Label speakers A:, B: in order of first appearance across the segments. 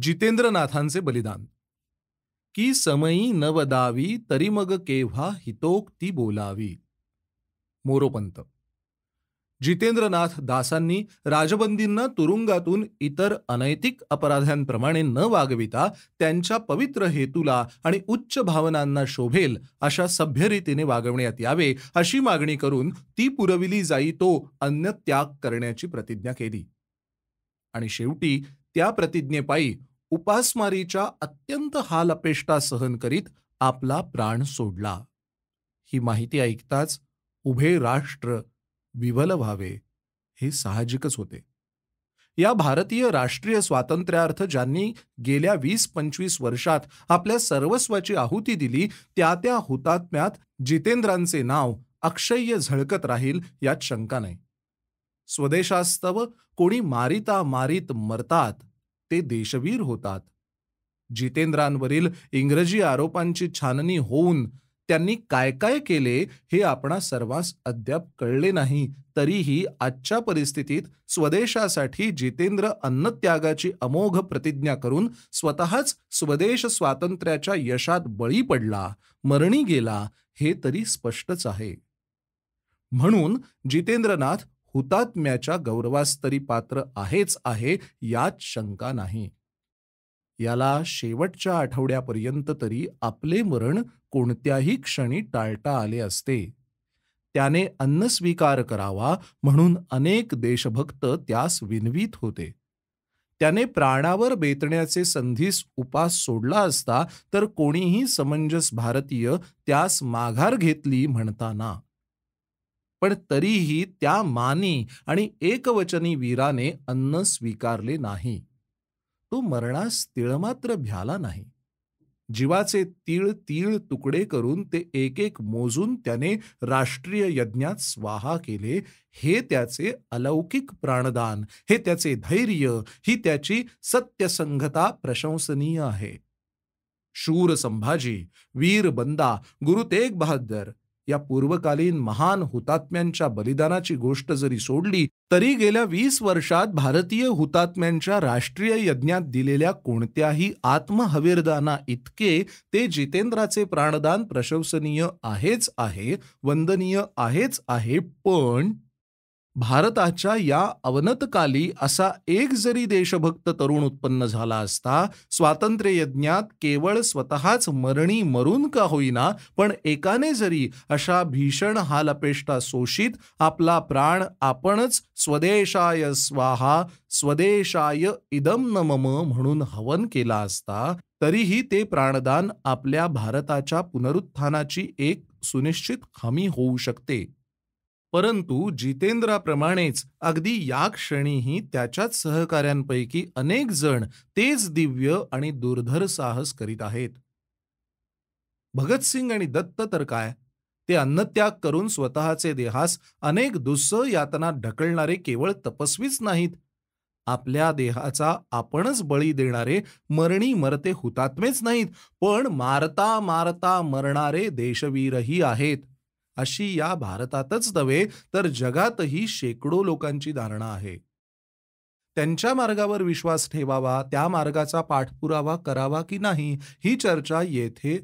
A: जितेंद्रनाथांचे बलिदान. की समयी न वदावी तरी मग केव्हा हितोक्ती बोलावी. मोरोपंत. जितेंद्रनाथ दासांनी राजबंदींना तुरुंगातून इतर अनैतिक अपराध्यांप्रमाणे न वागविता त्यांच्या पवित्र हेतूला आणि उच्च भावनांना शोभेल अशा सभ्य रीतीने वागवण्यात यावे अशी मागणी करून ती पुरविली जाई तो अन्न त्याग करण्याची प्रतिज्ञा केली. आणि शेवटी त्या प्रतिज्ञेपायी उपासमारीच्या अत्यंत हाल अपेष्टा सहन करीत आपला प्राण सोडला. ही माहिती ऐकताच उभे राष्ट्र विवल व्हावे हे साहजिकच होते. या भारतीय राष्ट्रीय स्वातंत्र्यार्थ ज्यांनी गेल्या 20-25 वर्षात आपल्या सर्वस्वाची आहुती दिली त्या त्या हुतात्म्यात जितेंद्रांचे नाव अक्षय्य झळकत राहील यात शंका नाही. स्वदेशास्तव कोणी मारिता मारीत मरतात ते देशवीर होतात. जितेंद्रांवरील इंग्रजी आरोपांची छाननी होऊन त्यांनी काय काय केले हे आपणा सर्वांस अद्याप कळले नाही. तरीही आजच्या परिस्थितीत स्वदेशासाठी जितेंद्र अन्नत्यागाची अमोघ प्रतिज्ञा करून स्वतःच स्वदेश स्वातंत्र्याच्या यशात बळी पडला, मरणी गेला हे तरी स्पष्टच आहे. म्हणून जितेंद्रनाथ हुतात्म्याच्या गौरवास तरी पात्र आहेच आहे यात शंका नाही. याला शेवटच्या आठवड्यापर्यंत तरी आपले मरण कोणत्याही क्षणी टाळता आले असते. त्याने अन्न स्वीकार करावा म्हणून अनेक देशभक्त त्यास विनवीत होते. त्याने प्राणावर बेतण्याचे संधीस उपास सोडला असता तर कोणीही समंजस भारतीय त्यास माघार घेतली म्हणताना. पण तरीही त्या मानी आणि एकवचनी वीराने अन्न स्वीकारले नाही. तो मरणास तिळमात्र भ्याला नाही. जीवाचे तीळ तीळ तुकडे करून ते एक एक मोजून त्याने राष्ट्रीय यज्ञात स्वाहा केले. हे त्याचे अलौकिक प्राणदान, हे त्याचे धैर्य, ही त्याची सत्यसंगता प्रशंसनीय आहे. शूर संभाजी, वीर बंदा, गुरु तेग बहादर या पूर्वकालीन महान हुतात्म्यांच्या बलिदानाची गोष्ट जरी सोडली तरी गेल्या 20 वर्षात भारतीय हुतात्म्यांच्या राष्ट्रीय यज्ञात दिलेल्या कोणत्याही आत्महविर्दाना इतके ते जितेंद्राचे प्राणदान प्रशंसनीय आहेच आहे, वंदनीय आहेच आहे. पण भारताच्या या अवनतकाली असा एक जरी देशभक्त तरुण उत्पन्न झाला असता, स्वातंत्र्य यज्ञात केवळ स्वतःच मरणी मरून का होईना पण एकाने जरी अशा भीषण हालअपेष्टा सोशीत आपला प्राण आपणच स्वदेशाय स्वाहा स्वदेशाय इदं न मम म्हणून हवन केला असता, तरीही ते प्राणदान आपल्या भारताच्या पुनरुत्थानाची एक सुनिश्चित हमी होऊ शकते. परंतु जितेंद्राप्रमाणेच अगदी या क्षणीही त्याच्याच सहकाऱ्यांपैकी अनेक जण तेच दिव्य आणि दुर्धर साहस करीत आहेत. भगतसिंग आणि दत्त तर काय, ते अन्नत्याग करून स्वतःचे देहास अनेक दुस्सह यातनात ढकलणारे केवळ तपस्वीच नाहीत, आपल्या देहाचा आपणच बळी देणारे मरणी मरते हुतात्मेच नाहीत, पण मारता मारता मरणारे देशवीरही आहेत. अशी या भारतातच नव्हे तर जगातही शेकडो लोकांची धारणा आहे. त्यांच्या मार्गावर विश्वास ठेवावा, त्या मार्गाचा पाठपुरावा करावा की नाही ही चर्चा येथे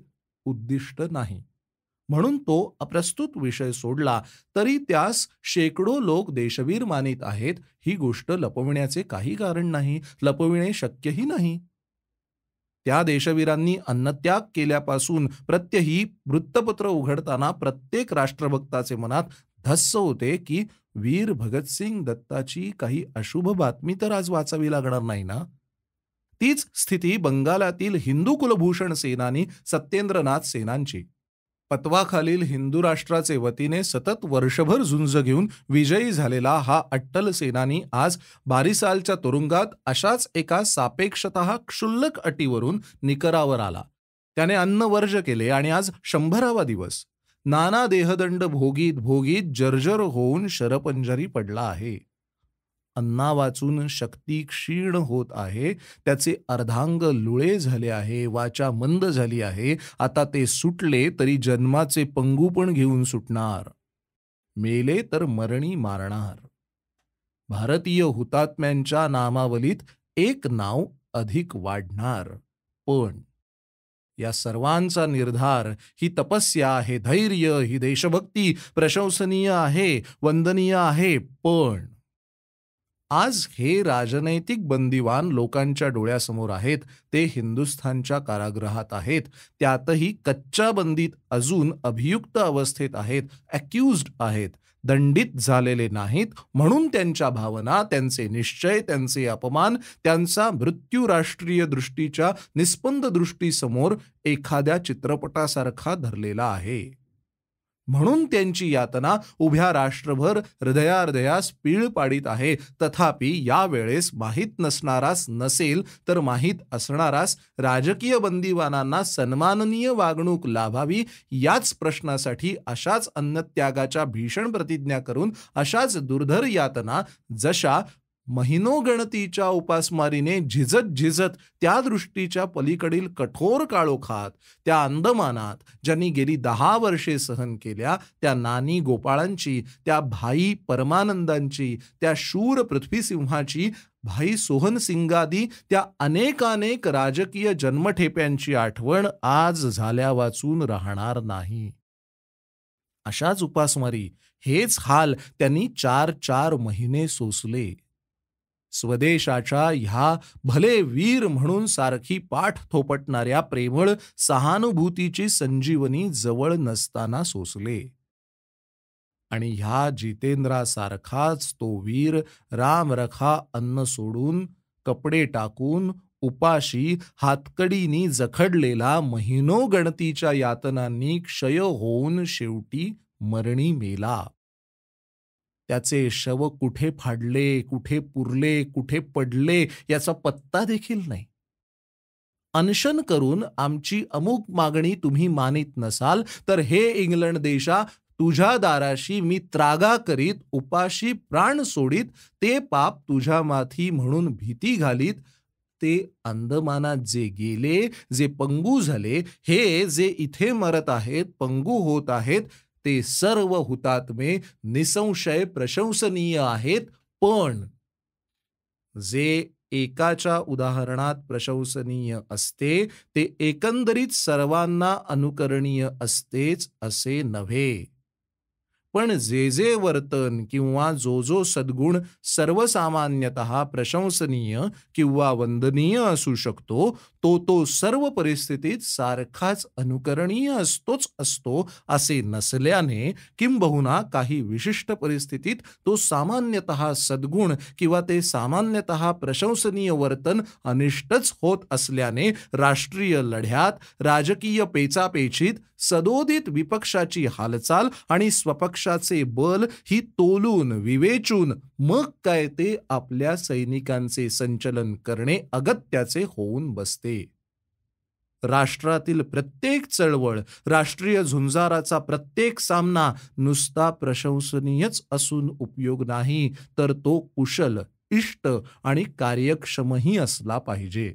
A: उद्दिष्ट नाही. म्हणून तो अप्रस्तुत विषय सोडला तरी त्यास शेकडो लोक देशवीर मानित आहेत ही गोष्ट लपविण्याचे काही कारण नाही, लपविणे शक्यही नाही. त्या देशवीरांनी अन्नत्याग केल्यापासून प्रत्यही वृत्तपत्र उघडताना प्रत्येक राष्ट्रभक्ताचे मनात धस्स होते की वीर भगतसिंग दत्ताची काही अशुभ बातमी तर आज वाचावी लागणार नाही ना. तीच स्थिती बंगालातील हिंदू कुलभूषण सेनानी सत्येंद्रनाथ सेनांची. पतवाखालील हिंदू राष्ट्राचे वतीने सतत वर्षभर झुंज घेऊन विजयी झालेला हा अट्टल सेनानी आज बारिसालच्या तुरुंगात अशाच एका सापेक्षतः क्षुल्लक अटीवरून निकरावर आला. त्याने अन्न वर्ज केले आणि आज 100वा दिवस नाना देहदंड भोगीत भोगीत जर्जर होऊन शरपंजरी पडला आहे. अन्ना वाचून शक्ती क्षीण होत आहे, त्याचे अर्धांग लुळे झाले आहे, वाचा मंद झाली आहे. आता ते सुटले तरी जन्माचे पंगू पण घेऊन सुटणार, मेले तर मरणी मारणार. भारतीय हुतात्म्यांच्या नामावलीत एक नाव अधिक वाढणार. पण या सर्वांचा निर्धार, ही तपस्या, हे धैर्य, ही देशभक्ती प्रशंसनीय आहे, वंदनीय आहे. पण आज हे राजनैतिक बंदिवान लोकांच्या डोळ्यासमोर आहेत. ते हिंदुस्थानच्या कारागृहात आहेत. त्यातही कच्च्या बंदीत अजून अभियुक्त अवस्थेत आहेत, अॅक्युज्ड आहेत, दंडित झालेले नाहीत. म्हणून त्यांच्या भावना, त्यांचे निश्चय, त्यांचे अपमान, त्यांचा मृत्यू राष्ट्रीय दृष्टीच्या निस्पंद दृष्टीसमोर एखाद्या चित्रपटासारखा धरलेला आहे. म्हणून त्यांची यातना उभ्या राष्ट्रभर हृदयार्धयास पीळ पाडित आहे. तथापि यावेळेस माहीत नसणारास नसेल तर माहीत असणारास राजकीय बंदिवानांना सन्माननीय वागणूक लाभावी याच प्रश्नासाठी अशाच अन्नत्यागाच्या भीषण प्रतिज्ञा करून, अशाच दुर्धर यातना जशा महिनोगणतीच्या उपासमारीने झिजत झिजत त्या दृष्टीच्या पलीकडील कठोर काळोखात, त्या अंदमानात ज्यांनी गेली 10 वर्षे सहन केल्या, त्या नानी गोपाळांची, त्या भाई परमानंदांची, त्या शूर पृथ्वीसिंहाची, भाई सोहन सिंगादी त्या अनेकानेक राजकीय जन्मठेप्यांची आठवण आज झाल्या वाचून राहणार नाही. अशाच उपासमारी, हेच हाल त्यांनी 4 महिने सोसले. स्वदेशाच्या ह्या भले वीर म्हणून सारखी पाठ थोपटणाऱ्या प्रेमळ सहानुभूतीची संजीवनी जवळ नसताना सोसले. आणि ह्या जितेंद्रासारखाच तो वीर रामरखा अन्न सोडून, कपडे टाकून, उपाशी हातकडीनी जखडलेला महिनोगणतीच्या यातनांनी क्षय होऊन शेवटी मरणी मेला. त्याचे शव कुठे फाडले, कुठे पुरले, कुठे पडले याचा पत्ता देखील नाही. अनशन करून आमची अमुक मागणी तुम्ही मानित नसाल तर हे इंग्लंड देशा, तुझ्या दाराशी मी त्रागा करीत, उपाशी प्राण सोडीत, ते पाप तुझ्या माथी म्हणून भीती घालीत. ते अंदमानात जे गेले, जे पंगू झाले, हे जे इथे मरत आहेत, पंगू होत आहेत, ते सर्व हुतात्मे निसंशय प्रशंसनीय आहेत. पण जे एकाच्या उदाहरणात प्रशंसनीय असते, ते एकंदरीत सर्वांना अनुकरणीय असतेच असे नव्हे. पण जे जे वर्तन किंवा जो जो सद्गुण सर्वसामान्यतः प्रशंसनीय किंवा वंदनीय असू शकतो, तो तो सर्व परिस्थितीत सारखाच अनुकरणीय असतोच असतो असे नसल्याने, किंबहुना काही विशिष्ट परिस्थितीत तो सामान्यतः सद्गुण किंवा ते सामान्यतः प्रशंसनीय वर्तन अनिष्टच होत असल्याने, राष्ट्रीय लढ्यात, राजकीय पेचापेचीत सदोदित विपक्षाची हालचाल आणि स्वपक्षाचे बल ही तोलून विवेचून मग काय ते आपल्या सैनिकांचे संचलन करणे अगत्याचे होऊन बसते. राष्ट्रातील प्रत्येक चळवळ, राष्ट्रीय झुंजाराचा प्रत्येक सामना नुसता प्रशंसनीयच असून उपयोग नाही, तर तो कुशल, इष्ट आणि कार्यक्षमही असला पाहिजे.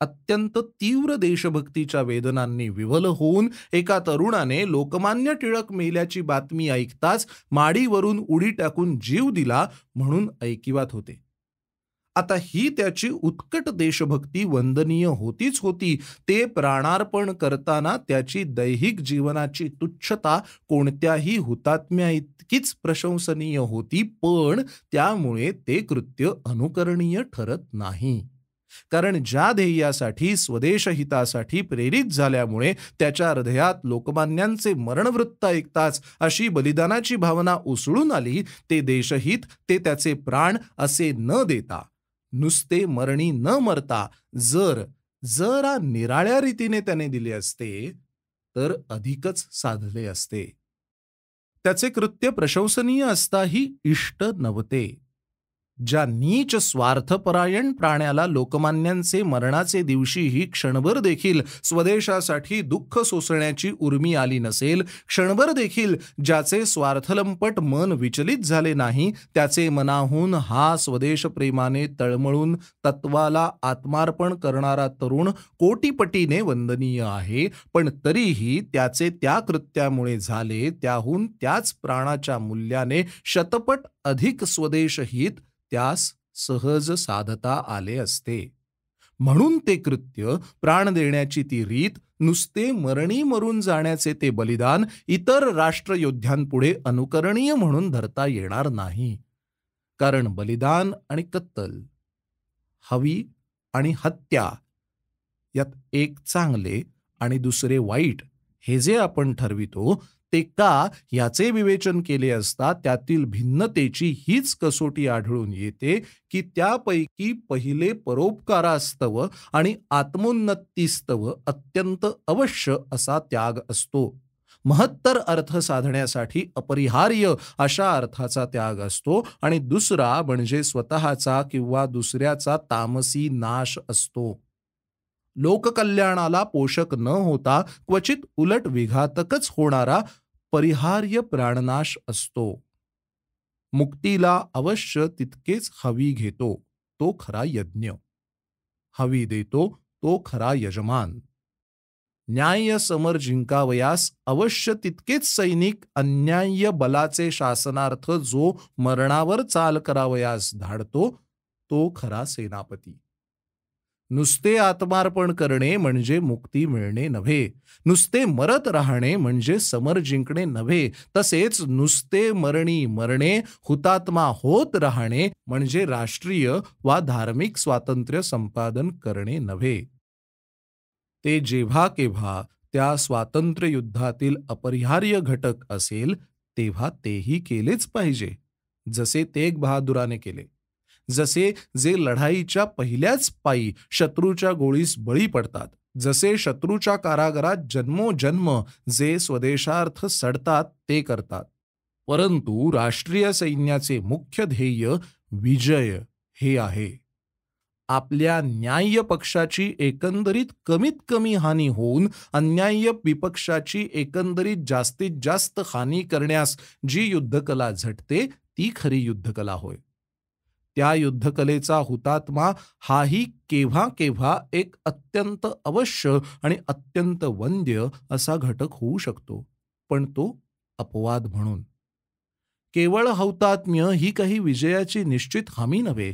A: अत्यंत तीव्र देशभक्तीच्या वेदनांनी विव्हल होऊन एका तरुणाने लोकमान्य टिळक मेल्याची बातमी ऐकताच माडीवरून उडी टाकून जीव दिला म्हणून ऐकिवात होते. आता ही त्याची उत्कट देशभक्ती वंदनीय होतीच होती. ते प्राणार्पण करताना त्याची दैहिक जीवनाची तुच्छता कोणत्याही हुतात्म्या इतकीच प्रशंसनीय होती. पण त्यामुळे ते कृत्य अनुकरणीय ठरत नाही. कारण ज्या ध्येयासाठी, स्वदेशहितासाठी प्रेरित झाल्यामुळे त्याच्या हृदयात लोकमान्यांचे मरणवृत्त ऐकताच अशी बलिदानाची भावना उसळून आली, ते देशहित, ते त्याचे प्राण असे न देता, नुसते मरणी न मरता जरा निराळ्या रीतीने त्याने दिले असते तर अधिकच साधले असते. त्याचे कृत्य प्रशंसनीय असताही इष्ट नव्हते. ज्या नीच स्वार्थपरायण प्राण्याला लोकमान्यांचे मरणाचे दिवशीही क्षणभर देखील स्वदेशासाठी दुःख सोसण्याची उर्मी आली नसेल, क्षणभर देखील ज्याचे स्वार्थलंपट मन विचलित झाले नाही, त्याचे मनाहून हा स्वदेशप्रेमाने तळमळून तत्वाला आत्मार्पण करणारा तरुण कोटीपटीने वंदनीय आहे. पण तरीही त्याचे त्या कृत्यामुळे झाले त्याहून त्याच प्राणाच्या मूल्याने शतपट अधिक स्वदेशहित त्यास सहज साधता आले असते. म्हणून ते कृत्य, प्राण देण्याची ती रीत, नुसते मरणी मरून जाण्याचे ते बलिदान इतर राष्ट्रयोद्ध्यांपुढे अनुकरणीय म्हणून धरता येणार नाही. कारण बलिदान आणि कत्तल, हवी आणि हत्या यात एक चांगले आणि दुसरे वाईट हे जे आपण ठरवितो ते का याचे विवेचन केले असता त्यातील भिन्नतेची हीच कसोटी आढळून येते की त्यापैकी पहिले परोपकारास्तव आणि आत्मोन्नतीस्तव अत्यंत अवश्य असा त्याग असतो. महत्तर अर्थ साधण्यासाठी अपरिहार्य अशा अर्थाचा त्याग असतो आणि दुसरा म्हणजे स्वतःचा किंवा दुसऱ्याचा तामसी नाश असतो. लोककल्याणाला पोषक न होता क्वचित उलट विघातकच होणारा परिहार्य प्राणनाश असतो. मुक्तीला अवश्य तितकेच हवी घेतो तो खरा यज्ञ, हवी देतो तो खरा यजमान. न्याय्य समर जिंकावयास अवश्य तितकेच सैनिक अन्याय्य बलाचे शासनार्थ जो मरणावर चाल करावयास धाडतो तो खरा सेनापती. नुसते आत्मार्पण करणे म्हणजे मुक्ती मिळणे नव्हे, नुसते मरत राहणे म्हणजे समर जिंकणे नव्हे, तसेच नुसते मरणी मरणे, हुतात्मा होत राहणे म्हणजे राष्ट्रीय वा धार्मिक स्वातंत्र्य संपादन करणे नव्हे. ते जेव्हा केव्हा त्या स्वातंत्र्य युद्धातील अपरिहार्य घटक असेल तेव्हा तेही केलेच पाहिजे, जसे तेग बहादुराने केले, जसे जे लढाईच्या पहिल्याच पायी शत्रूच्या गोळीस बळी पडतात, जसे शत्रूच्या कारागरात जन्मोजन्म जे स्वदेशार्थ सडतात ते करतात. परंतु राष्ट्रीय सैन्याचे मुख्य ध्येय विजय हे आहे. आपल्या न्याय्य पक्षाची एकंदरीत कमीत कमी हानी होऊन अन्याय्य विपक्षाची एकंदरीत जास्तीत जास्त हानी करण्यास जी युद्धकला झटते ती खरी युद्धकला होय. त्या युद्धकलेचा हुतात्मा हाही केव्हा केव्हा एक अत्यंत अवश्य आणि अत्यंत वंद्य असा घटक होऊ शकतो, पण तो अपवाद म्हणून. केवळ हौतात्म्य ही काही विजयाची निश्चित हमी नव्हे.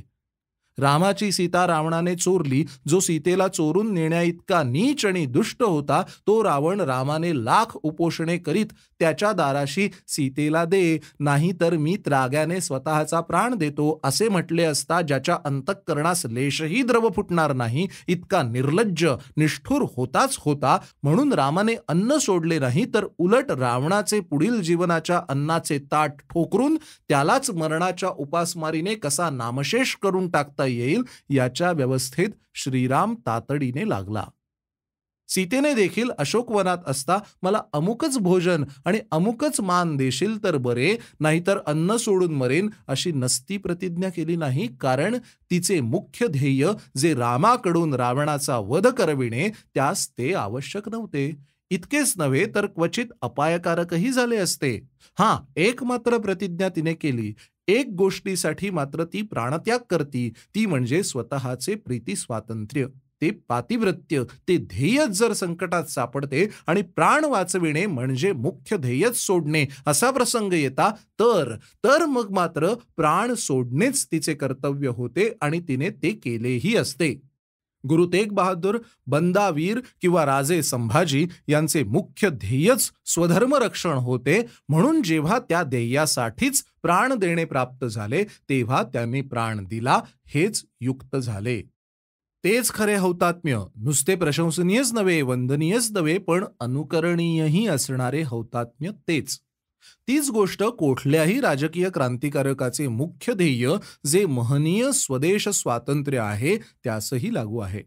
A: रामाची सीता रावणाने चोरली, जो सीतेला चोरून नेण्या इतका नीच आणि दुष्ट होता, तो रावण रामाने लाख उपोषणे करीत त्याच्या दाराशी सीतेला दे, नाही तर मी त्राग्याने स्वतःचा प्राण देतो असे म्हटले असता ज्याच्या अंतःकरणास लेशही द्रव फुटणार नाही इतका निर्लज्ज निष्ठुर होताच होता. म्हणून रामाने अन्न सोडले नाही, तर उलट रावणाचे पुढील जीवनाच्या अन्नाचे ताट ठोकरून त्यालाच मरणाच्या उपासमारीने कसा नामशेष करून टाकता येईल याच्या व्यवस्थेत श्रीराम तातडीने लागला. सीतेने देखील अशोकवनात असता मला अमुकच भोजन आणि अमुकच मान देशील तर बरे, नाहीतर अन्न सोडून मरेन अशी नसती प्रतिज्ञा केली नाही, कारण तिचे मुख्य ध्येय जे रामाकडून रावणाचा वध करविणे त्यास ते आवश्यक नव्हते. इतकेच नव्हे तर क्वचित अपायकारकही झाले असते. एक मात्र प्रतिज्ञा तिने केली. एक गोष्टीसाठी मात्र ती प्राणत्याग करती, ती म्हणजे स्वतःचे प्रीती स्वातंत्र्य, ते पातिव्रत्य, ते ध्येयच जर संकटात सापडते आणि प्राण वाचविणे म्हणजे मुख्य ध्येयच सोडणे असा प्रसंग येता तर मग मात्र प्राण सोडणेच तिचे कर्तव्य होते आणि तिने ते केलेही असते. गुरु तेग बहादूर, बंदावीर किंवा राजे संभाजी यांचे मुख्य ध्येयच स्वधर्मरक्षण होते, म्हणून जेव्हा त्या ध्येयासाठीच प्राण देणे प्राप्त झाले तेव्हा त्यांनी प्राण दिला हेच युक्त झाले. तेच खरे हौतात्म्य, नुसते प्रशंसनीयच नव्हे, वंदनीयच नव्हे, पण अनुकरणीयही असणारे हौतात्म्य तेच. तीच गोष्ट कुठल्याही राजकीय क्रांतिकारकाचे मुख्य ध्येय जे महनीय स्वदेश स्वातंत्र्य आहे त्यासही लागू आहे.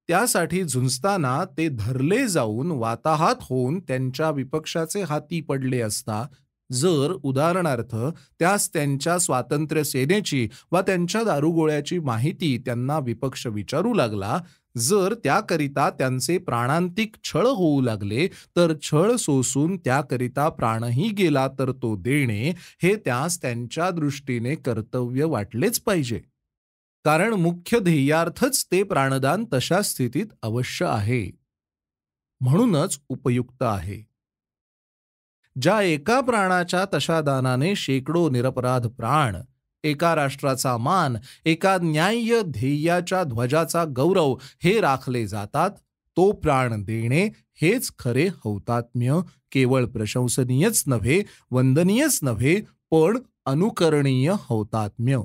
A: त्यासाठी झुंजताना ते धरले जाऊन वाताहात होऊन त्यांच्या विपक्षाचे हाती पडले असता जर उदाहरणार्थ त्यास त्यांच्या स्वातंत्र्य सेनेची वा त्यांच्या दारुगोळ्याची माहिती त्यांना विपक्ष विचारू लागला, जर त्याकरिता त्यांचे प्राणांतिक छळ होऊ लागले, तर छळ सोसून त्याकरिता प्राणही गेला तर तो देणे हे त्यास त्यांच्या दृष्टीने कर्तव्य वाटलेच पाहिजे. कारण मुख्य ध्येयार्थच ते प्राणदान तशा स्थितीत अवश्य आहे, म्हणूनच उपयुक्त आहे. ज्या एका प्राणाच्या तशा दानाने शेकडो निरपराध प्राण एका राष्ट्राचा मान, एका न्याय्य ध्येयाच्या ध्वजाचा गौरव हे राखले जातात, तो प्राण देणे हेच खरे हौतात्म्य, केवळ प्रशंसनीयच नव्हे, वंदनीयच नव्हे, पण अनुकरणीय हौतात्म्य.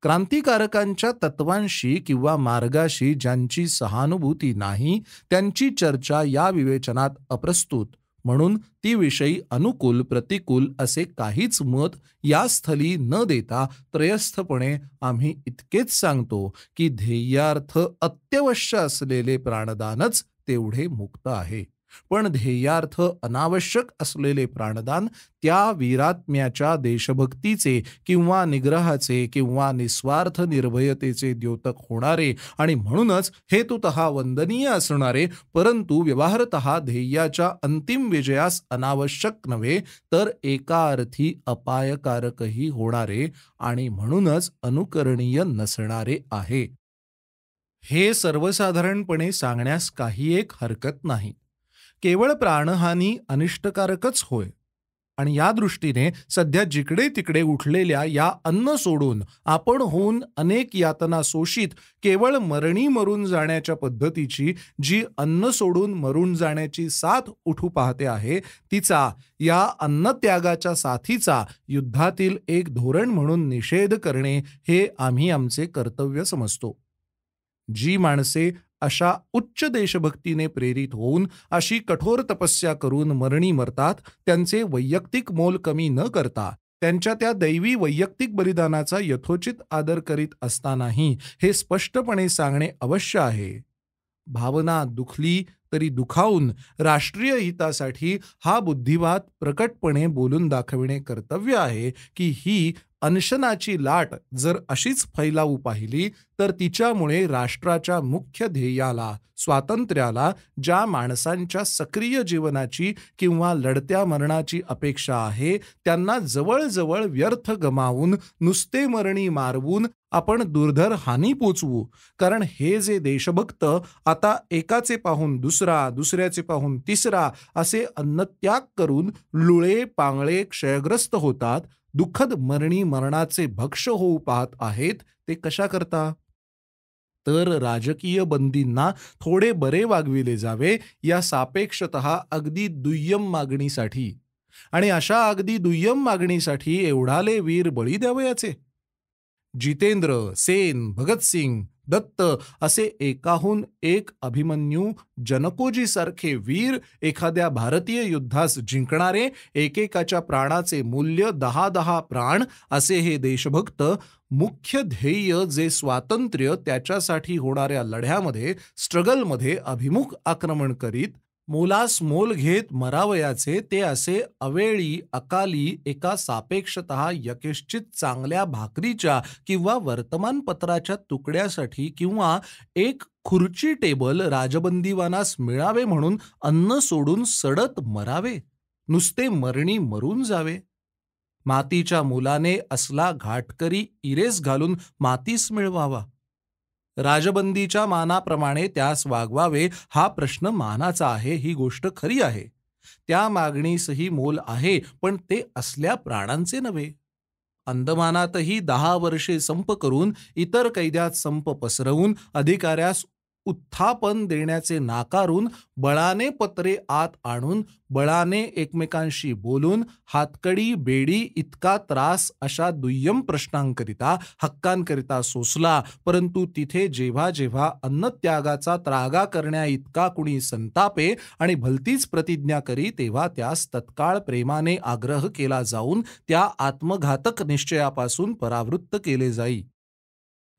A: क्रांतिकारकांच्या तत्वांशी किंवा मार्गाशी ज्यांची सहानुभूती नाही, त्यांची चर्चा या विवेचनात अप्रस्तुत. म्हणून ती विषयी अनुकूल प्रतिकूल असे काहीच मत या स्थली न देता त्रयस्थपणे आम्ही इतकेच सांगतो की ध्येयार्थ अत्यावश्य असलेले प्राणदानच तेवढे मुक्त आहे. पण ध्येयार्थ अनावश्यक असलेले प्राणदान त्या वीरात्म्याच्या, देशभक्तीचे किंवा निग्रहाचे किंवा निस्वार्थ निर्भयतेचे द्योतक होणारे आणि म्हणूनच हेतुतः वंदनीय असणारे, परंतु व्यवहारतः ध्येयाच्या अंतिम विजयास अनावश्यक नव्हे तर एका अर्थी अपायकारकही होणारे आणि म्हणूनच अनुकरणीय नसणारे आहे. हे सर्वसाधारणपणे सांगण्यास काही एक हरकत नाही. केवळ प्राणहानी अनिष्टकारकच होय. आणि या दृष्टीने सध्या जिकडे तिकडे उठलेल्या या अन्न सोडून आपण होऊन अनेक यातना सोशीत केवळ मरणी मरून जाण्याच्या पद्धतीची जी अन्न सोडून मरून जाण्याची साथ उठू पाहते आहे, तिचा, या अन्नत्यागाच्या साथीचा युद्धातील एक धोरण म्हणून निषेध करणे हे आम्ही आमचे कर्तव्य समजतो. जी माणसे अशा उच्च देशभक्तीने प्रेरित होऊन अशी कठोर तपस्या करून मरणी मरतात, त्यांचे वैयक्तिक मोल कमी न करता त्यांच्या त्या दैवी वैयक्तिक बलिदानाचा यथोचित आदर करीत असतानाही हे स्पष्टपणे सांगणे अवश्य आहे. भावना दुखली तरी दुखावून राष्ट्रीय हितासाठी हा बुद्धिवाद प्रकटपणे बोलून दाखविणे कर्तव्य आहे की ही अनशनाची लाट जर अशीच फैलावू पाहिली तर तिच्यामुळे राष्ट्राच्या मुख्य ध्येयाला, स्वातंत्र्याला, ज्या माणसांच्या सक्रिय जीवनाची किंवा लढत्या मरणाची अपेक्षा आहे, त्यांना जवळजवळ व्यर्थ गमावून नुसते मरणी मारवून आपण दुर्धर हानी पोचवू. कारण हे जे देशभक्त आता एकाचे पाहून दुसरा, दुसऱ्याचे पाहून तिसरा असे अन्नत्याग करून लुळे पांगळे क्षयग्रस्त होतात, दुःखद मरणी मरणाचे भक्ष्य होऊ पाहत आहेत, ते कशा करता? तर राजकीय बंदींना थोडे बरे वागविले जावे या सापेक्षतः अगदी दुय्यम मागणीसाठी. आणि अशा अगदी दुय्यम मागणीसाठी एवढाले वीर बळी द्यावयाचे? जितेंद्र, सेन, भगतसिंग, दत्त असे एकाहून एक अभिमन्यू, जनकोजी सारखे वीर एखाद्या भारतीय युद्धास जिंकणारे, एकेकाच्या प्राणाचे मूल्य 10-10 प्राण असे हे देशभक्त, मुख्य ध्येय जे स्वातंत्र्य त्याच्यासाठी होणाऱ्या लढ्यामध्ये, स्ट्रगलमध्ये अभिमुख आक्रमण करीत मोलास मोल घेत मरावयाचे, ते असे अवेळी अकाली एका सापेक्षतः यथेच्छित चांगल्या भाकरीच्या किंवा वर्तमानपत्राच्या तुकड्यासाठी किंवा एक खुर्ची टेबल राजबंदीवानास मिळावे म्हणून अन्न सोडून सडत मरावे, नुसते मरणी मरून जावे? मातीच्या मुलाने असला घाटकरी इरेस घालून मातीस मिळवावा? राजबंदीच्या मानाप्रमाणे त्यास वागवावे हा प्रश्न मानाचा आहे, ही गोष्ट खरी आहे. त्या मागणीसही मोल आहे, पण ते असल्या प्राणांचे नव्हे. अंदमानातही 10 वर्षे संप करून, इतर कैद्यात संप पसरवून, अधिकाऱ्यास उत्थापन देण्याचे नाकारून, बळाने पत्रे आत आणून, बळाने एकमेकांशी बोलून, हातकडी बेडी इतका त्रास अशा दुय्यम प्रश्नांकरिता, हक्कांकरिता सोसला. परंतु तिथे जेव्हा जेव्हा अन्नत्यागाचा त्रागा करण्या इतका कुणी संतापे आणि भलतीच प्रतिज्ञा करी, तेव्हा त्यास तत्काळ प्रेमाने आग्रह केला जाऊन त्या आत्मघातक निश्चयापासून परावृत्त केले जाई.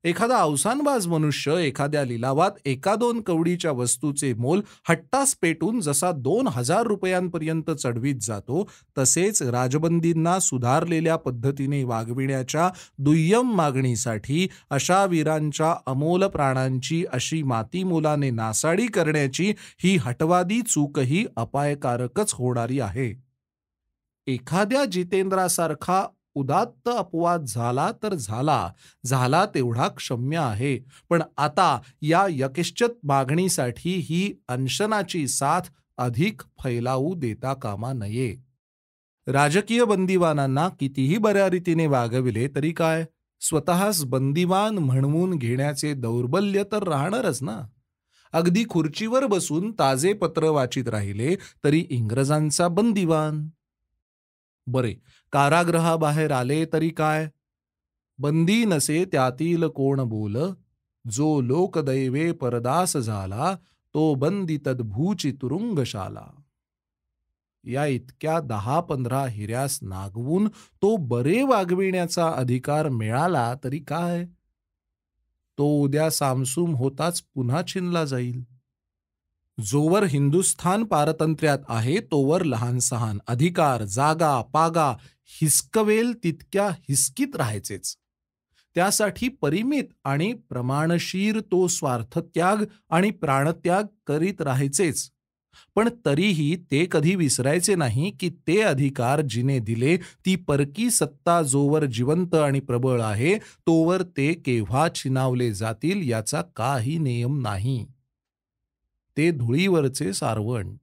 A: एखादा अवसानबाज मनुष्य एखाद्या लिलावात 1-2 कवडीच्या वस्तूचे मोल हट्टास पेटून जसा 2,000 रुपयांपर्यंत चढवीत जातो, तसेच राजबंदींना सुधारलेल्या पद्धतीने वागविण्याच्या दुय्यम मागणीसाठी अशा वीरांच्या अमोल प्राणांची अशी मातीमोलाने नासाडी करण्याची ही हटवादी चूकही अपायकारकच होणारी आहे. एखाद्या जितेंद्रासारखा उदात्त अपवाद झाला तर झाला तेवढा क्षम्य आहे. पण आता या यथेच्छित मागणीसाठी ही अनशनाची साथ अधिक फैलावू देता कामा नये. राजकीय बंदिवानांना कितीही बऱ्या रीतीने वागविले तरी काय, स्वतःस बंदिवान म्हणवून घेण्याचे दौर्बल्य तर राहणारच ना. अगदी खुर्चीवर बसून ताजे पत्र वाचित राहिले तरी इंग्रजांचा बंदिवान. बरे, कारागृहाबाहेर आले तरी काय, बंदी नसे त्यातील कोण बोल, जो लोकदैवे परदास झाला, तो बंदी तद्भूची तुरुंगशाला. या इतक्या 10-15 हिऱ्यास नागवून तो बरे वागविण्याचा अधिकार मिळाला तरी काय, तो उद्या सामसूम होताच पुन्हा छिनला जाईल. जोवर हिंदुस्थान पारतंत्र्यात आहे तोवर लहान सहान अधिकार, जागा, पागा हिसकवेल तितक्या हिसकीत राहायचेच. त्यासाठी परिमित आणि प्रमाणशीर तो स्वार्थत्याग आणि प्राणत्याग करीत राहायचेच. पण तरीही ते कधी विसरायचे नाही की ते अधिकार जिने दिले, ती परकी सत्ता जोवर जिवंत आणि प्रबळ आहे तोवर ते केव्हा छिनावले जातील याचा काही नियम नाही. ते धुळीवरचे सारवण.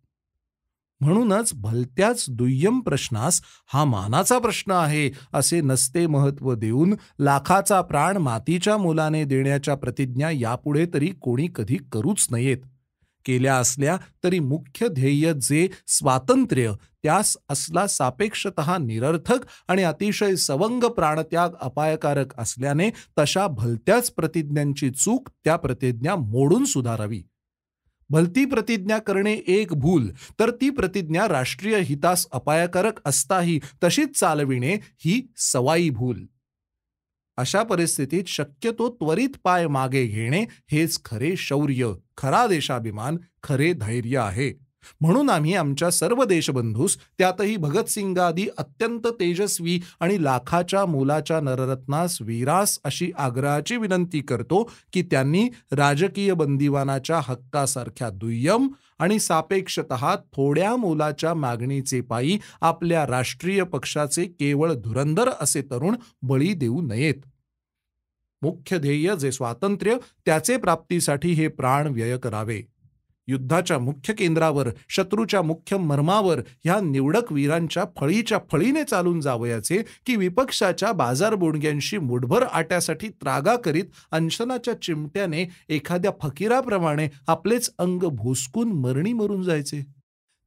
A: म्हणूनच भलत्याच दुय्यम प्रश्नास हा मानाचा प्रश्न आहे असे नसते महत्व देऊन लाखाचा प्राण मातीच्या मुलाने देण्याच्या प्रतिज्ञा यापुढे तरी कोणी कधी करूच नयेत. केल्या असल्या तरी मुख्य ध्येय जे स्वातंत्र्य त्यास असला सापेक्षतः निरर्थक आणि अतिशय सवंग प्राणत्याग अपायकारक असल्याने तशा भलत्याच प्रतिज्ञांची चूक त्या प्रतिज्ञा मोडून सुधारावी. भलती प्रतिज्ञा करणे एक भूल, तर ती प्रतिज्ञा राष्ट्रीय हितास अपायकारक असताही तशीच चालविणे ही सवाई भूल. अशा परिस्थितीत शक्यतो त्वरित पाय मागे घेणे हेच खरे शौर्य, खरा देशाभिमान, खरे धैर्य आहे. म्हणून आम्ही आमच्या सर्व देशबंधूस, त्यातही भगतसिंगादी अत्यंत तेजस्वी आणि लाखाच्या मोलाच्या नररत्नास वीरास अशी आग्रहाची विनंती करतो की त्यांनी राजकीय बंदिवानाच्या हक्कासारख्या दुय्यम आणि सापेक्षतः थोड्या मोलाच्या मागणीचे पायी आपल्या राष्ट्रीय पक्षाचे केवळ धुरंधर असे तरुण बळी देऊ नयेत. मुख्य ध्येय जे स्वातंत्र्य त्याचे प्राप्तीसाठी हे प्राण व्यय करावे. युद्धाच्या मुख्य केंद्रावर, शत्रूच्या मुख्य मर्मावर ह्या निवडक वीरांच्या फळीच्या फळीने चालून जावयाचे की विपक्षाच्या बाजारबोडग्यांशी मुठभर आट्यासाठी त्रागा करीत अनशनाच्या चिमट्याने एखाद्या फकीराप्रमाणे आपलेच अंग भोसकून मरणी मरून जायचे.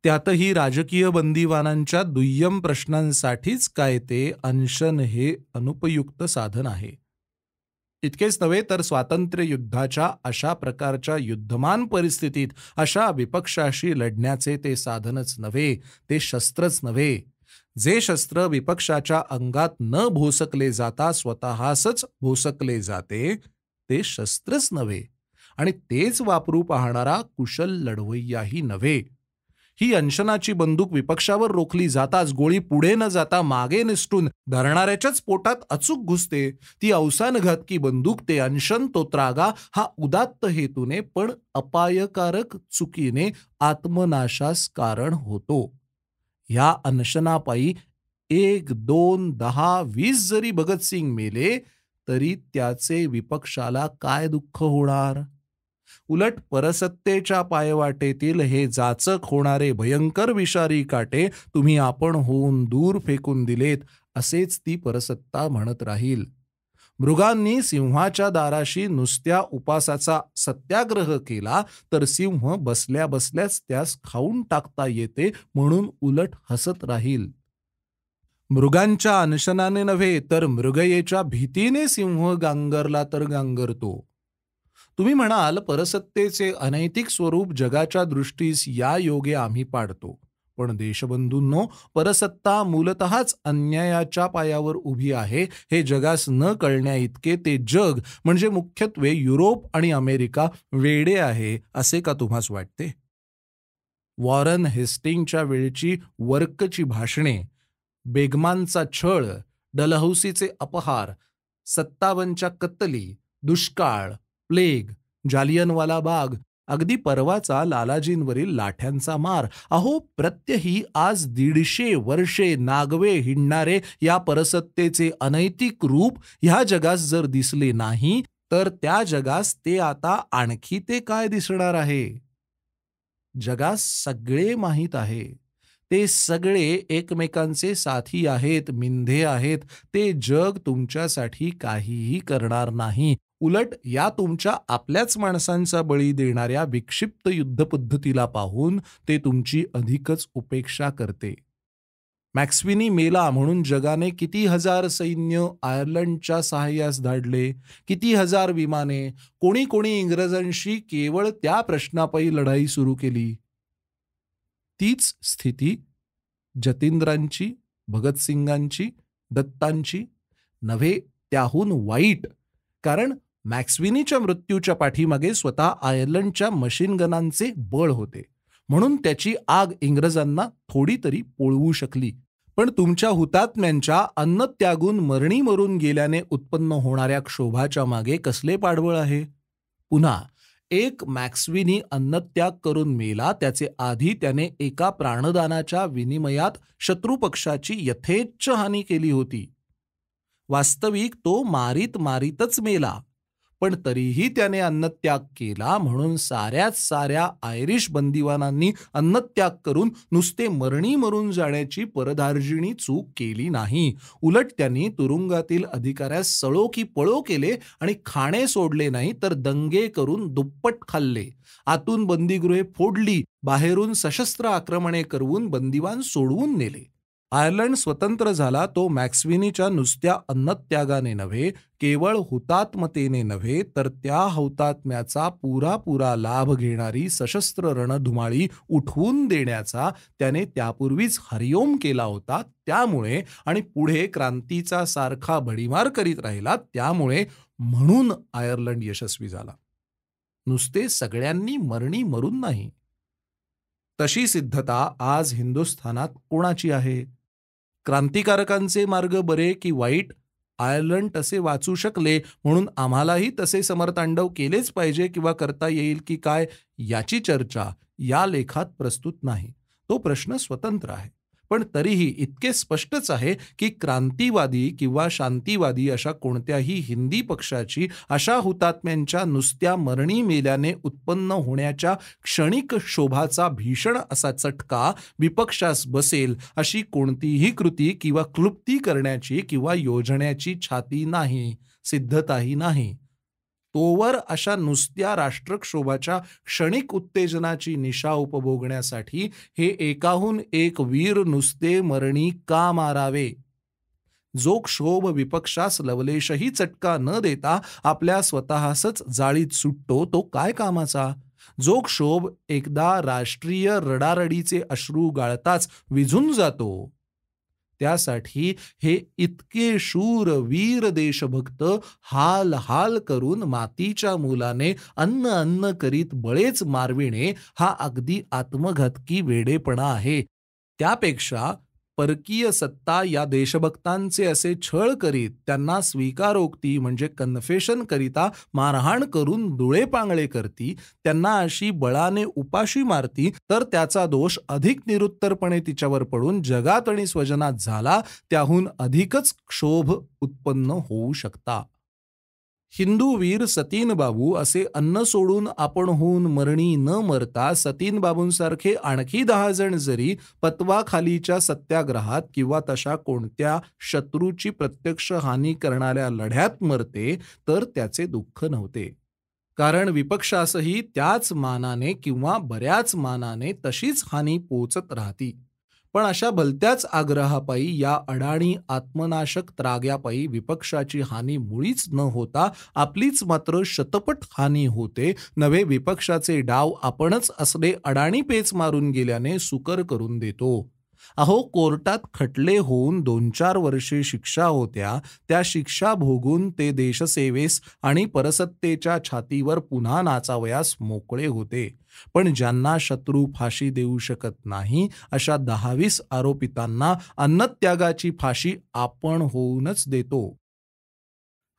A: त्यातही राजकीय बंदिवानांच्या दुय्यम प्रश्नांसाठीच काय ते अनशन हे अनुपयुक्त साधन आहे. इतकेच नव्हे तर स्वातंत्र्य युद्धाच्या अशा प्रकारच्या युद्धमान परिस्थितीत अशा विपक्षाशी लढण्याचे ते साधनच नव्हे, ते शस्त्रच नव्हे. जे शस्त्र विपक्षाच्या अंगात न भोसकले जाता स्वतःसच भोसकले जाते ते शस्त्रच नव्हे आणि तेच वापरू पाहणारा कुशल लढवय्याही नव्हे. ही अनशनाची बंदूक विपक्षावर रोखली जाताच गोळी पुढे न जाता मागे निसटून धरणाऱ्याच्याच पोटात अचूक घुसते. ती अवसानघातकी बंदूक, ते अनशन, तो त्रागा हा उदात्त हेतूने पण अपायकारक चुकीने आत्मनाशास कारण होतो. ह्या अनशनापायी 1, 2, 10, 20 जरी भगतसिंग मेले तरी त्याचे विपक्षाला काय दुःख होणार. उलट परसत्तेच्या पायवाटेतील हे जाचक होणारे भयंकर विषारी काटे तुम्ही आपण होऊन दूर फेकून दिलेत असेच ती परसत्ता म्हणत राहील. मृगांनी सिंहाच्या दाराशी नुसत्या उपासाचा सत्याग्रह केला तर सिंह बसल्या बसल्याच त्यास खाऊन टाकता येते म्हणून उलट हसत राहील. मृगांच्या अनशनाने नव्हे तर मृगयेच्या भीतीने सिंह गांगरला तर गांगरतो. तुम्ही म्हणाल परसत्तेचे अनैतिक स्वरूप जगाच्या दृष्टीस या योगे आम्ही पाडतो. पण देशबंधूंनो, परसत्ता मूलतःच अन्यायाच्या पायावर उभी आहे हे जगास न कळण्या इतके ते जग म्हणजे मुख्यत्वे युरोप आणि अमेरिका वेडे आहे असे का तुम्हास वाटते. वॉरन हेस्टिंगच्या वेळची वर्कची भाषणे, बेगमांचा छळ, डलहौसीचे अपहार, 57च्या कत्तली, दुष्काळ, प्लेग, जालियनवाला बाग, अगदी परवाचा लालाजींवरील लाठ्यांचा मार, अहो प्रत्यही आज 150 वर्षे नागवे हिंडणारे या परसत्तेचे अनैतिक रूप ह्या जगास जर दिसले नाही तर त्या जगास ते आता आणखी ते काय दिसणार आहे. जगास सगळे माहीत आहे. ते सगळे एकमेकांचे साथी आहेत, मिंधे आहेत. ते जग तुमच्यासाठी काहीही करणार नाही. उलट या तुमच्या आपल्याच माणसांचा बळी देणाऱ्या विक्षिप्त युद्धपद्धतीला पाहून ते तुमची अधिकच उपेक्षा करते. मॅक्स्विनी मेला म्हणून जगाने किती हजार सैन्य आयर्लंडच्या सहाय्यास धाडले, किती हजार विमाने, कोणी कोणी इंग्रजांशी केवळ त्या प्रश्नापायी लढाई सुरू केली. तीच स्थिती जतींद्रांची, भगतसिंगांची, दत्तांची नव्हे, त्याहून वाईट. कारण मॅक्स्विनीच्या मृत्यूच्या पाठीमागे स्वतः आयर्लंडच्या मशीन गनांचे बळ होते, म्हणून त्याची आग इंग्रजांना थोडी तरी पोळवू शकली. पण तुमच्या हुतात्म्यांच्या अन्न त्यागून मरणी मरून गेल्याने उत्पन्न होणाऱ्या क्षोभाच्या मागे कसले पाठबळ आहे? पुन्हा एक मॅक्स्विनी अन्नत्याग करून मेला, त्याचे आधी त्याने एका प्राणदानाच्या विनिमयात शत्रुपक्षाची यथेच्छ हानी केली होती. वास्तविक तो मारीत मारीतच मेला, पण तरीही त्याने अन्नत्याग केला म्हणून साऱ्याच साऱ्या आयरिश बंदिवानांनी अन्नत्याग करून नुसते मरणी मरून जाण्याची परधार्जिणी चूक केली नाही. उलट त्यांनी तुरुंगातील अधिकाऱ्यास सळो की पळो केले आणि खाणे सोडले नाही, तर दंगे करून दुप्पट खाल्ले. आतून बंदीगृहे फोडली, बाहेरून सशस्त्र आक्रमणे करवून बंदिवान सोडवून नेले. आयर्लंड स्वतंत्र झाला तो मॅक्स्विनीच्या नुसत्या अन्नत्यागाने नव्हे, केवळ हुतात्मतेने नव्हे, तर त्या हौतात्म्याचा पुरा लाभ घेणारी सशस्त्र रणधुमाळी उठवून देण्याचा त्याने त्यापूर्वीच हरिओम केला होता. त्यामुळे आणि पुढे क्रांतीचा सारखा भडीमार करीत राहिला, त्यामुळे म्हणून आयर्लंड यशस्वी झाला. नुसते सगळ्यांनी मरणी मरून नाही. तशी सिद्धता आज हिंदुस्थानात कोणाची आहे? क्रांतिकारकांचे मार्ग बरे की वाईट? आयर्लंड तसे वाचू शकले म्हणून आम्हालाही तसे समरतांडव केलेच पाहिजे किंवा करता येईल की काय, याची चर्चा या लेखात प्रस्तुत नाही. तो प्रश्न स्वतंत्र आहे. पण तरीही इतके स्पष्टच आहे की क्रांतिवादी किंवा शांतीवादी अशा कोणत्याही हिंदी पक्षाची अशा हुतात्म्यांच्या नुसत्या मरणी मेल्याने उत्पन्न होण्याच्या क्षणिक शोभाचा भीषण असा चटका विपक्षास बसेल अशी कोणतीही कृती किंवा क्लुप्ती करण्याची किंवा योजण्याची छाती नाही, सिद्धताही नाही. तोवर अशा नुसत्या राष्ट्रक्षोभाच्या क्षणिक उत्तेजनाची निशा उपभोगण्यासाठी हे एकाहून एक वीर नुसते मरणी का मारावे? जो क्षोभ विपक्षास लवलेशही चटका न देता आपल्या स्वतःसच जाळीत सुटतो, तो काय कामाचा? जो क्षोभ एकदा राष्ट्रीय रडारडीचे अश्रू गाळताच विझून जातो, त्यासाठी हे इतके शूर वीर देशभक्त हाल हाल करून मातीच्या मुलाने अन्न अन्न करीत बळेच मारविणे हा अगदी आत्मघातकी वेडेपणा आहे. त्यापेक्षा परकीय सत्ता या देशभक्तांचे असे छळ करीत त्यांना स्वीकारोक्ती म्हणजे कन्फेशन करिता मारहाण करून डोळे पांगळे करती, त्यांना अशी बळाने उपाशी मारती, तर त्याचा दोष अधिक निरुत्तरपणे तिच्यावर पडून जगात आणि स्वजनात झाला त्याहून अधिकच क्षोभ उत्पन्न होऊ शकता. हिंदू वीर सतीन बाबू असे अन्न सोडून आपण होऊन मरणी न मरता सतीन बाबूंसारखे आणखी 10 जण जरी पतवाखालीच्या सत्याग्रहात किंवा तशा कोणत्या शत्रूची प्रत्यक्ष हानी करणाऱ्या लढ्यात मरते तर त्याचे दुःख नव्हते. कारण विपक्षासही त्याच मानाने किंवा बऱ्याच मानाने तशीच हानी पोचत राहती. पण अशा भलत्याच आग्रहापायी या अडाणी आत्मनाशक त्राग्यापायी विपक्षाची हानी मुळीच न होता आपलीच मात्र शतपट हानी होते नव्हे. विपक्षाचे डाव आपणच असले अडाणी पेच मारून गेल्याने सुकर करून देतो. अहो, कोर्टात खटले होऊन 2-4 वर्षे शिक्षा होत्या, त्या शिक्षा भोगून ते देशसेवेस आणि परसत्तेच्या छातीवर पुन्हा नाचावयास मोकळे होते. पण ज्यांना शत्रू फाशी देऊ शकत नाही अशा 10-20 आरोपितांना अन्नत्यागाची फाशी आपण होऊनच देतो.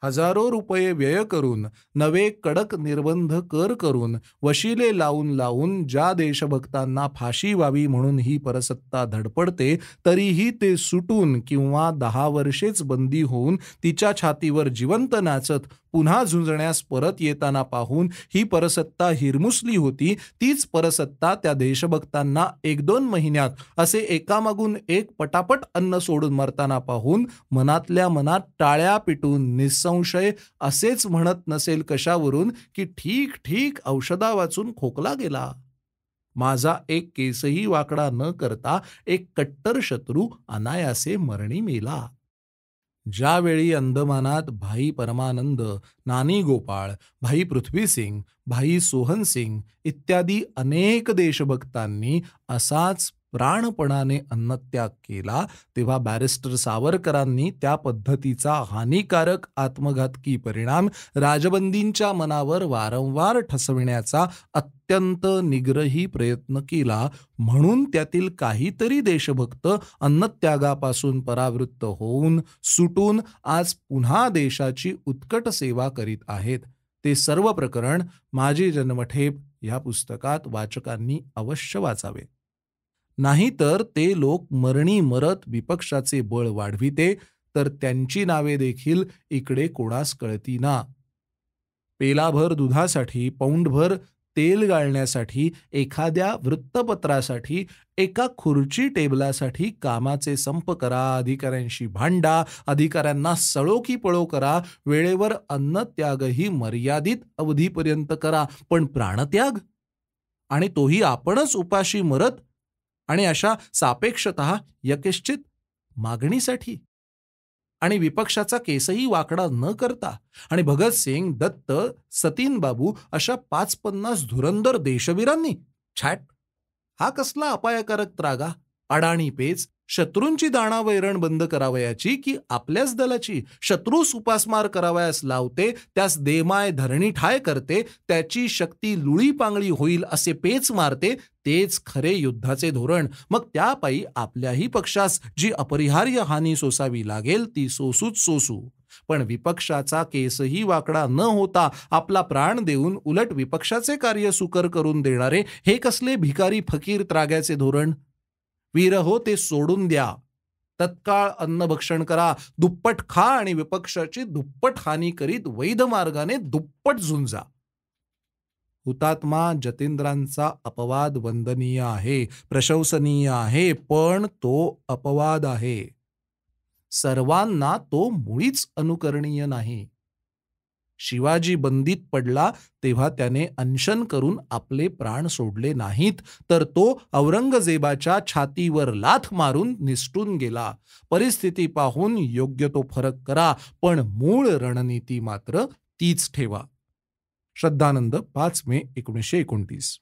A: हजारो रुपये व्यय करून, नवे कडक निर्बंध करून, वशिले लावून लावून ज्या देशभक्तांना फाशी व्हावी म्हणून ही परसत्ता धडपडते, तरीही ते सुटून किंवा 10 वर्षेच बंदी होऊन तिच्या छातीवर जिवंत नाचत पुन्हा झुंजण्यास परत येताना पाहून ही परसत्ता हिरमुसली होती. तीच परसत्ता त्या देशभक्तांना 1-2 महिन्यात असे एकामागून एक पटापट अन्न सोडून मरताना पाहून मनातल्या मनात टाळ्या पिटून निसंशय असेच म्हणत नसेल कशावरून की ठीक ठीक औषधा वाचून खोकला गेला. माझा एक केसही वाकडा न करता एक कट्टर शत्रू अनायासे मरणी मेला. ज्यावेळी अंदमानात भाई परमानंद, नानी गोपाळ, भाई पृथ्वीसिंग, भाई सोहनसिंग इत्यादी अनेक देशभक्तांनी असाच प्राणपणाने अन्नत्याग केला, तेव्हा बॅरिस्टर सावरकरांनी त्या पद्धतीचा हानिकारक आत्मघातकी परिणाम राजबंदींच्या मनावर वारंवार ठसविण्याचा अत्यंत निग्रही प्रयत्न केला. म्हणून त्यातील काहीतरी देशभक्त अन्नत्यागापासून परावृत्त होऊन सुटून आज पुन्हा देशाची उत्कट सेवा करीत आहेत. ते सर्व प्रकरण माझी जन्मठेप या पुस्तकात वाचकांनी अवश्य वाचावे. नाहीतर ते लोक मरणी मरत विपक्षाचे बळ वाढविते, तर त्यांची नावे देखील इकडे कोणास कळती ना. पेलाभर दुधासाठी, पौंडभर तेल गाळण्यासाठी, एखाद्या वृत्तपत्रासाठी, एका खुर्ची टेबलासाठी कामाचे संप करा, अधिकाऱ्यांशी भांडा, अधिकाऱ्यांना सळो की पळो करा, वेळेवर अन्नत्यागही मर्यादित अवधीपर्यंत करा, पण प्राणत्याग, आणि तोही आपणच उपाशी मरत, आणि अशा सापेक्षतः यकेश्चित मागणीसाठी, आणि विपक्षाचा केसही वाकडा न करता, आणि भगतसिंग, दत्त, सतीन बाबू अशा 5-50 धुरंधर देशवीरांनी, छॅट, हा कसला अपायकारक त्रागा, अडाणी पेच, शत्रूंची दाणावैरण बंद करावयाची की आपल्याच दलाची, शत्रूस उपासमार करावयास लावते, त्यास देमाय धरणी ठाय करते, त्याची शक्ती लुळी पांगळी होईल असे पेच मारते, तेच खरे युद्धाचे धोरण. मग त्यापायी आपल्याही पक्षास जी अपरिहार्य हानी सोसावी लागेल ती सोसूच सोसू, पण विपक्षाचा केसही वाकडा न होता आपला प्राण देऊन उलट विपक्षाचे कार्य सुकर करून देणारे हे कसले भिकारी फकीर त्राग्याचे धोरण? वीर हो, ते सोडून द्या. तत्काळ अन्नभक्षण करा, दुप्पट खा, आणि विपक्षाची दुप्पट हानी करीत वैध मार्गाने दुप्पट झुंजा. हुतात्मा जतींद्रांचा अपवाद वंदनीय आहे, प्रशंसनीय आहे, पण तो अपवाद आहे. सर्वांना तो मुळीच अनुकरणीय नाही. शिवाजी बंदीत पडला तेव्हा त्याने अनशन करून आपले प्राण सोडले नाहीत, तर तो औरंगजेबाच्या छातीवर लाथ मारून निसटून गेला. परिस्थिती पाहून योग्य तो फरक करा, पण मूळ रणनीती मात्र तीच ठेवा. श्रद्धानंद, 5 मे 1929.